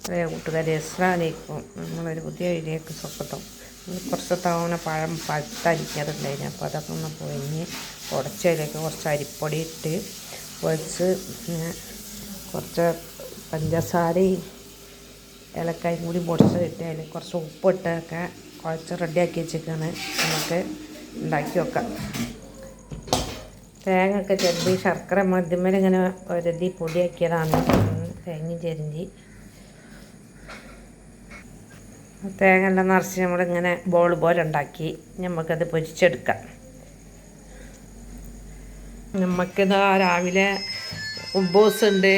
കൂട്ടുകാരി അസ്സലാമലൈക്കും. നമ്മളൊരു പുതിയ വീഡിയോക്ക് സ്വാഗതം. കുറച്ച് തവണ പഴം പഴുത്തരിക്കാറുണ്ടായിരുന്നു. അപ്പോൾ അതൊക്കെ ഒന്ന് പൊഴിഞ്ഞ് ഉടച്ചതിലേക്ക് കുറച്ച് അരിപ്പൊടി ഇട്ട് കുഴച്ച് പിന്നെ കുറച്ച് പഞ്ചസാരയും ഏലക്കായും കൂടി പൊടിച്ചിട്ട് അതിൽ കുറച്ച് ഉപ്പിട്ടൊക്കെ കുഴച്ച് റെഡിയാക്കി വെച്ചിട്ടാണ് നമുക്ക് ഉണ്ടാക്കി വെക്കാം. തേങ്ങ ഒക്കെ ചെറുതി ശർക്കര മദ്യമേൽ ഇങ്ങനെ ഒരതി പൊടിയാക്കിയതാണ്. തേങ്ങ ചെരിഞ്ഞ് തേങ്ങ എല്ലാം നിറച്ച് നമ്മളിങ്ങനെ ബോൾ പോലെ ഉണ്ടാക്കി നമുക്കത് പൊരിച്ചെടുക്കാം. നമുക്കിതാ രാവിലെ ഉബ്ബൂസ് ഉണ്ട്,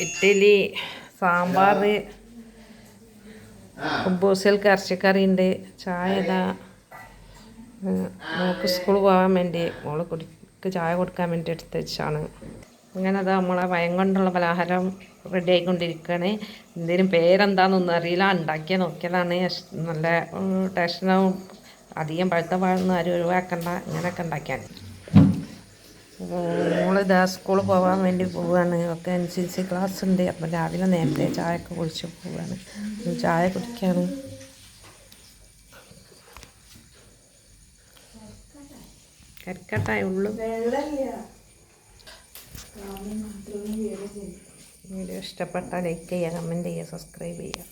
ഇഡ്ഡലി, സാമ്പാർ, ഉബ്ബൂസിൽക്ക് ഇറച്ചിക്കറി ഉണ്ട്, ചായ ഇതാ മോൾക്ക് സ്കൂളിൽ പോകാൻ വേണ്ടി മോൾക്ക് ചായ കൊടുക്കാൻ വേണ്ടി എടുത്ത് വെച്ചാണ്. അങ്ങനെ അതാ നമ്മളെ ഭയം കൊണ്ടുള്ള പലഹാരം റെഡി ആയിക്കൊണ്ടിരിക്കുകയാണ്. എന്തെങ്കിലും പേരെന്താണെന്നൊന്നും അറിയില്ല, ഉണ്ടാക്കിയാൽ നോക്കിയതാണ്. നല്ല ടേസ്റ്റിനാവും. അധികം പഴുത്ത പഴമൊന്നും ആരും ഒഴിവാക്കണ്ട. ഇങ്ങനെയൊക്കെ ഉണ്ടാക്കിയാൽ മോളിതാ സ്കൂളിൽ പോകാൻ വേണ്ടി പോവുകയാണ്. ഒക്കെ NCC ക്ലാസ് ഉണ്ട്. അപ്പം രാവിലെ നേരത്തെ ചായയൊക്കെ കുടിച്ച് പോവുകയാണ്. ചായ കുടിക്കുകയാണ്. കരിക്കട്ടായ ഉള്ളു. വീഡിയോ ഇഷ്ടപ്പെട്ടാൽ ലൈക്ക് ചെയ്യുക, കമൻറ്റ് ചെയ്യുക, സബ്സ്ക്രൈബ് ചെയ്യുക.